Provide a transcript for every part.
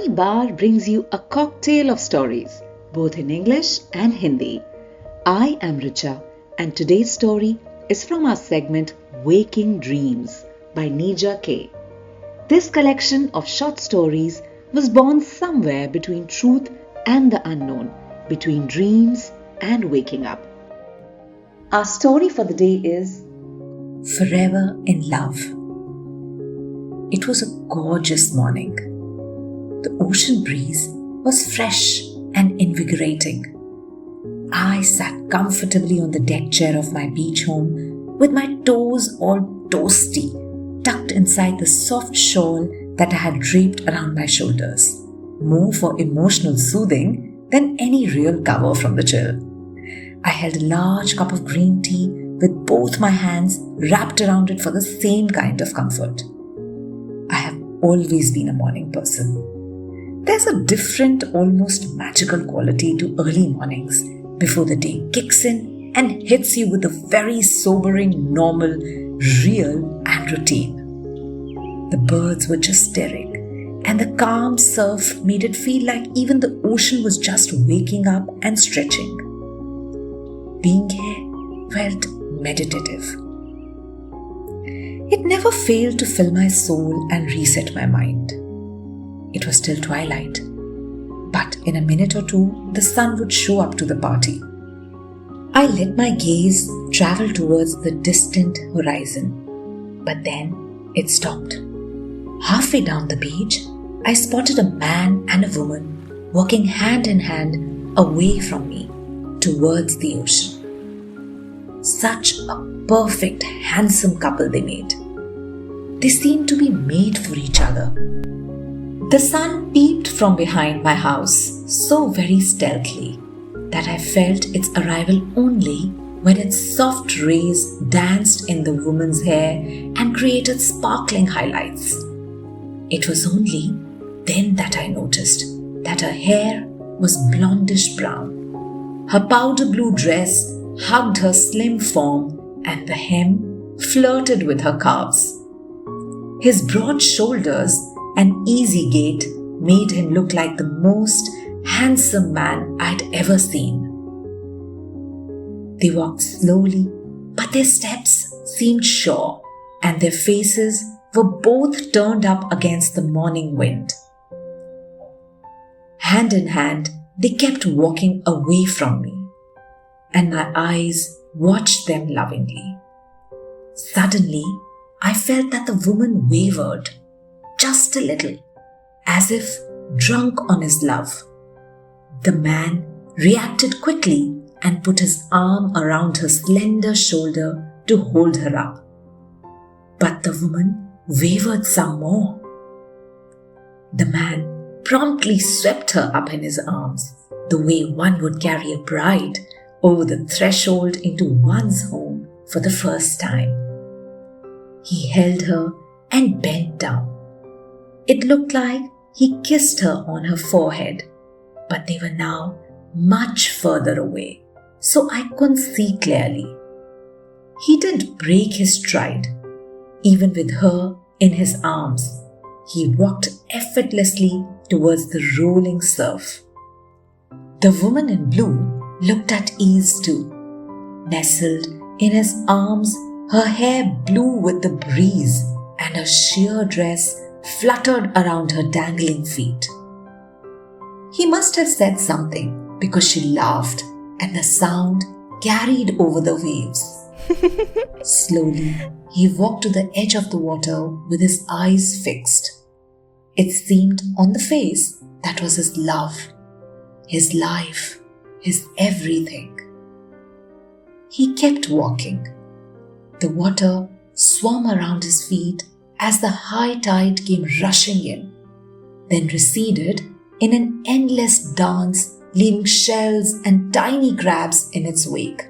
Kahani Bar brings you a cocktail of stories, both in English and Hindi. I am Richa, and today's story is from our segment Waking Dreams by Neerja K. This collection of short stories was born somewhere between truth and the unknown, between dreams and waking up. Our story for the day is Forever in Love. It was a gorgeous morning. The ocean breeze was fresh and invigorating. I sat comfortably on the deck chair of my beach home with my toes all toasty, tucked inside the soft shawl that I had draped around my shoulders, more for emotional soothing than any real cover from the chill. I held a large cup of green tea with both my hands wrapped around it for the same kind of comfort. I have always been a morning person. There's a different, almost magical quality to early mornings before the day kicks in and hits you with a very sobering, normal, real and routine. The birds were just stirring, and the calm surf made it feel like even the ocean was just waking up and stretching. Being here felt meditative. It never failed to fill my soul and reset my mind. It was still twilight, but in a minute or two, the sun would show up to the party. I let my gaze travel towards the distant horizon, but then it stopped. Halfway down the beach, I spotted a man and a woman walking hand in hand away from me towards the ocean. Such a perfect, handsome couple they made. They seemed to be made for each other. The sun peeped from behind my house so very stealthily that I felt its arrival only when its soft rays danced in the woman's hair and created sparkling highlights. It was only then that I noticed that her hair was blondish brown. Her powder blue dress hugged her slim form and the hem flirted with her calves. His broad shoulders and easy gait made him look like the most handsome man I'd ever seen. They walked slowly, but their steps seemed sure, and their faces were both turned up against the morning wind. Hand in hand, they kept walking away from me, and my eyes watched them lovingly. Suddenly, I felt that the woman wavered, just a little, as if drunk on his love. The man reacted quickly and put his arm around her slender shoulder to hold her up. But the woman wavered some more. The man promptly swept her up in his arms, the way one would carry a bride over the threshold into one's home for the first time. He held her and bent down. It looked like he kissed her on her forehead, but they were now much further away, so I couldn't see clearly. He didn't break his stride. Even with her in his arms, he walked effortlessly towards the rolling surf. The woman in blue looked at ease too. Nestled in his arms, her hair blew with the breeze and her sheer dress fluttered around her dangling feet. He must have said something because she laughed and the sound carried over the waves. Slowly, he walked to the edge of the water with his eyes fixed. It seemed on the face that was his love, his life, his everything. He kept walking. The water swam around his feet as the high tide came rushing in, then receded in an endless dance, leaving shells and tiny crabs in its wake.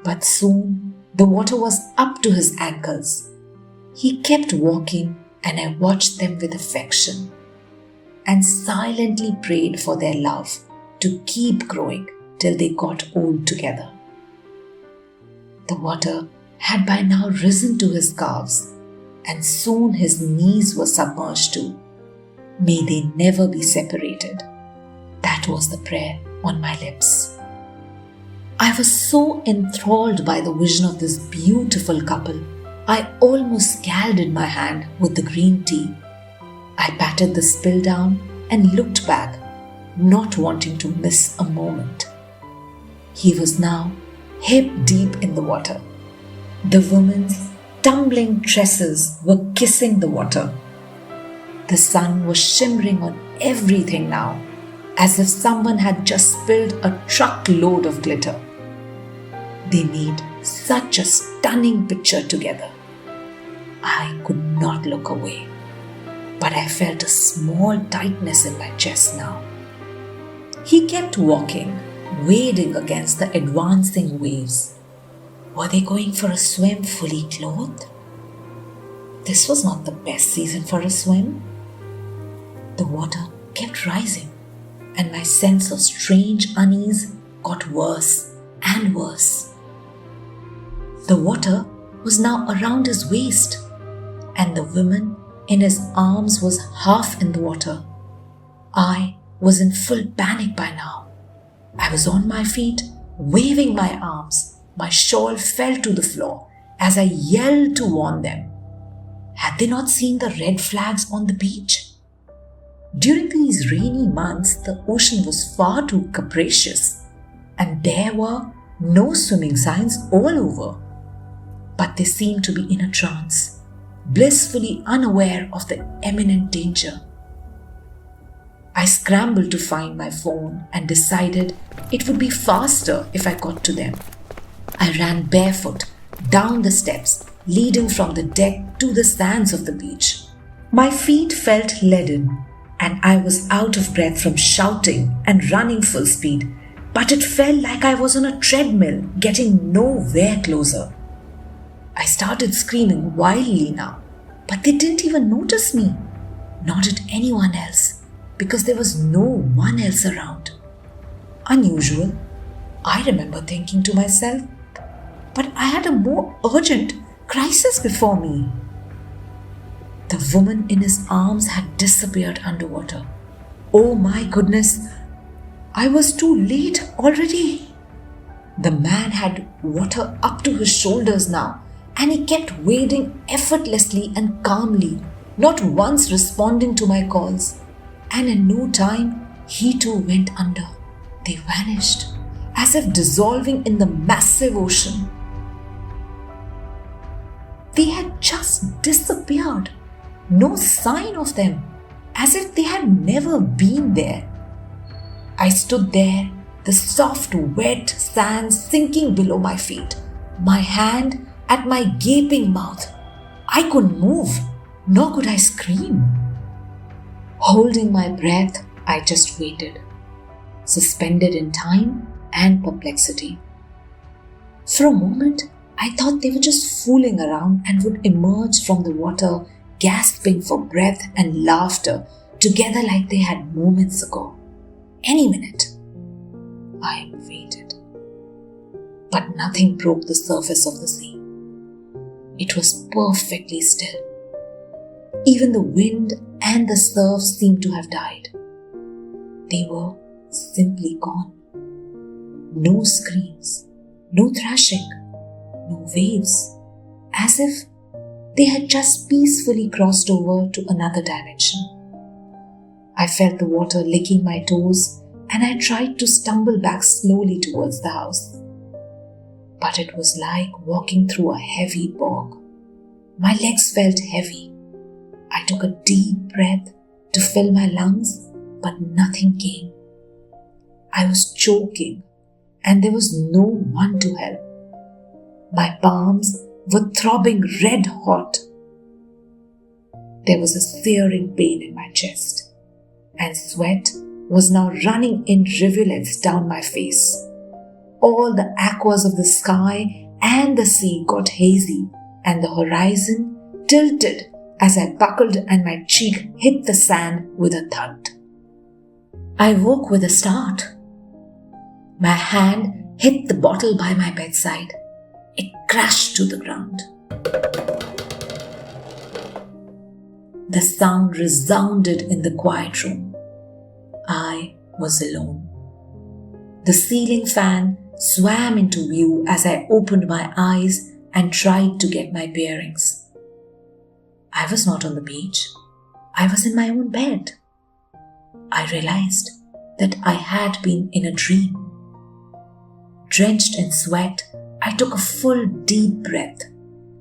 But soon the water was up to his ankles. He kept walking, and I watched them with affection and silently prayed for their love to keep growing till they got old together. The water had by now risen to his calves, and soon his knees were submerged too. May they never be separated. That was the prayer on my lips. I was so enthralled by the vision of this beautiful couple, I almost scalded my hand with the green tea. I patted the spill down and looked back, not wanting to miss a moment. He was now hip deep in the water. The woman's tumbling tresses were kissing the water. The sun was shimmering on everything now, as if someone had just spilled a truckload of glitter. They made such a stunning picture together. I could not look away, but I felt a small tightness in my chest now. He kept walking, wading against the advancing waves. Were they going for a swim fully clothed? This was not the best season for a swim. The water kept rising, and my sense of strange unease got worse and worse. The water was now around his waist, and the woman in his arms was half in the water. I was in full panic by now. I was on my feet, waving my arms. My shawl fell to the floor as I yelled to warn them. Had they not seen the red flags on the beach? During these rainy months, the ocean was far too capricious, and there were no swimming signs all over. But they seemed to be in a trance, blissfully unaware of the imminent danger. I scrambled to find my phone and decided it would be faster if I got to them. I ran barefoot down the steps leading from the deck to the sands of the beach. My feet felt leaden, and I was out of breath from shouting and running full speed, but it felt like I was on a treadmill getting nowhere closer. I started screaming wildly now, but they didn't even notice me, nor did anyone else, because there was no one else around. Unusual, I remember thinking to myself, but I had a more urgent crisis before me. The woman in his arms had disappeared underwater. Oh my goodness, I was too late already. The man had water up to his shoulders now, and he kept wading effortlessly and calmly, not once responding to my calls. And in no time, he too went under. They vanished, as if dissolving in the massive ocean. They had just disappeared. No sign of them, as if they had never been there. I stood there, the soft, wet sand sinking below my feet, my hand at my gaping mouth. I couldn't move, nor could I scream. Holding my breath, I just waited, suspended in time and perplexity. For a moment, I thought they were just fooling around and would emerge from the water, gasping for breath and laughter together like they had moments ago. Any minute. I waited. But nothing broke the surface of the sea. It was perfectly still. Even the wind and the surf seemed to have died. They were simply gone. No screams, no thrashing, no waves, as if they had just peacefully crossed over to another dimension. I felt the water licking my toes, and I tried to stumble back slowly towards the house. But it was like walking through a heavy bog. My legs felt heavy. I took a deep breath to fill my lungs, but nothing came. I was choking, and there was no one to help. My palms were throbbing red hot. There was a searing pain in my chest, and sweat was now running in rivulets down my face. All the aquas of the sky and the sea got hazy, and the horizon tilted as I buckled and my cheek hit the sand with a thud. I woke with a start. My hand hit the bottle by my bedside. It crashed to the ground. The sound resounded in the quiet room. I was alone. The ceiling fan swam into view as I opened my eyes and tried to get my bearings. I was not on the beach. I was in my own bed. I realized that I had been in a dream. Drenched in sweat, I took a full deep breath,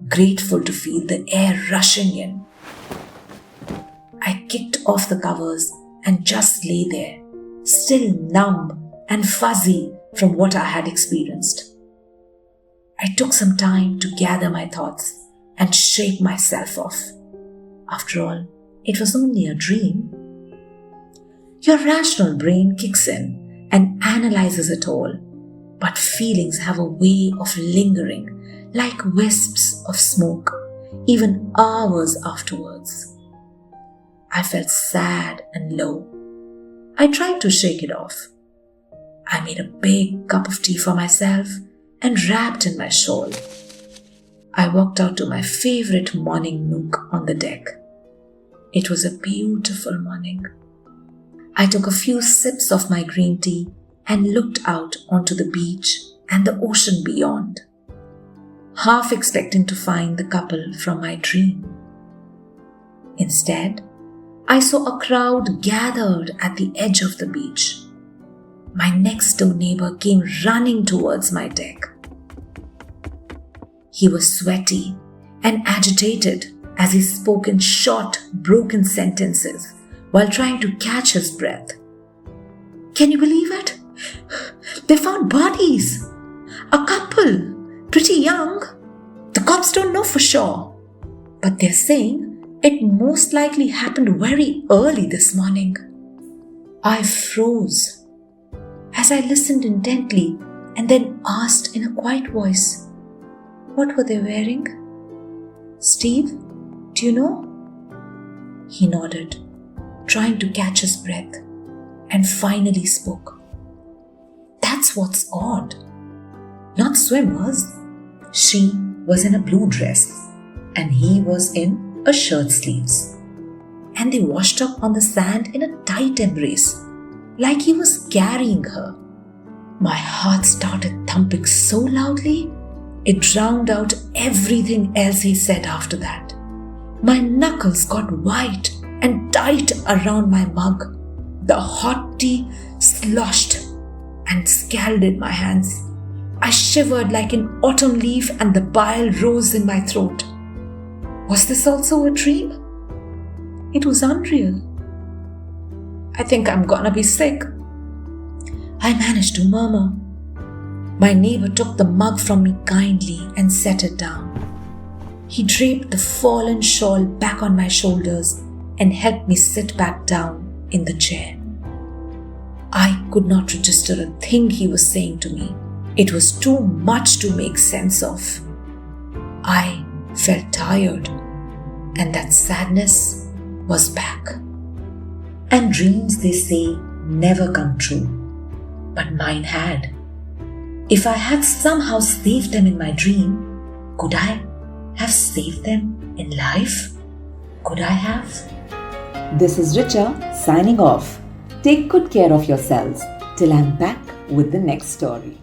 grateful to feel the air rushing in. I kicked off the covers and just lay there, still numb and fuzzy from what I had experienced. I took some time to gather my thoughts and shake myself off. After all, it was only a dream. Your rational brain kicks in and analyzes it all, but feelings have a way of lingering like wisps of smoke, even hours afterwards. I felt sad and low. I tried to shake it off. I made a big cup of tea for myself and wrapped in my shawl. I walked out to my favorite morning nook on the deck. It was a beautiful morning. I took a few sips of my green tea and looked out onto the beach and the ocean beyond, half expecting to find the couple from my dream. Instead, I saw a crowd gathered at the edge of the beach. My next door neighbor came running towards my deck. He was sweaty and agitated as he spoke in short, broken sentences while trying to catch his breath. "Can you believe it? They found bodies. A couple, pretty young. The cops don't know for sure, but they're saying it most likely happened very early this morning." I froze as I listened intently and then asked in a quiet voice, "What were they wearing? Steve, do you know?" He nodded, trying to catch his breath, and finally spoke. "That's what's odd. Not swimmers. She was in a blue dress and he was in a shirt sleeves. And they washed up on the sand in a tight embrace, like he was carrying her." My heart started thumping so loudly, it drowned out everything else he said after that. My knuckles got white and tight around my mug. The hot tea sloshed and scalded my hands. I shivered like an autumn leaf and the bile rose in my throat. Was this also a dream? It was unreal. "I think I'm gonna be sick," I managed to murmur. My neighbor took the mug from me kindly and set it down. He draped the fallen shawl back on my shoulders and helped me sit back down in the chair. I could not register a thing he was saying to me. It was too much to make sense of. I felt tired, and that sadness was back. And dreams, they say, never come true. But mine had. If I had somehow saved them in my dream, could I have saved them in life? Could I have? This is Richa signing off. Take good care of yourselves till I'm back with the next story.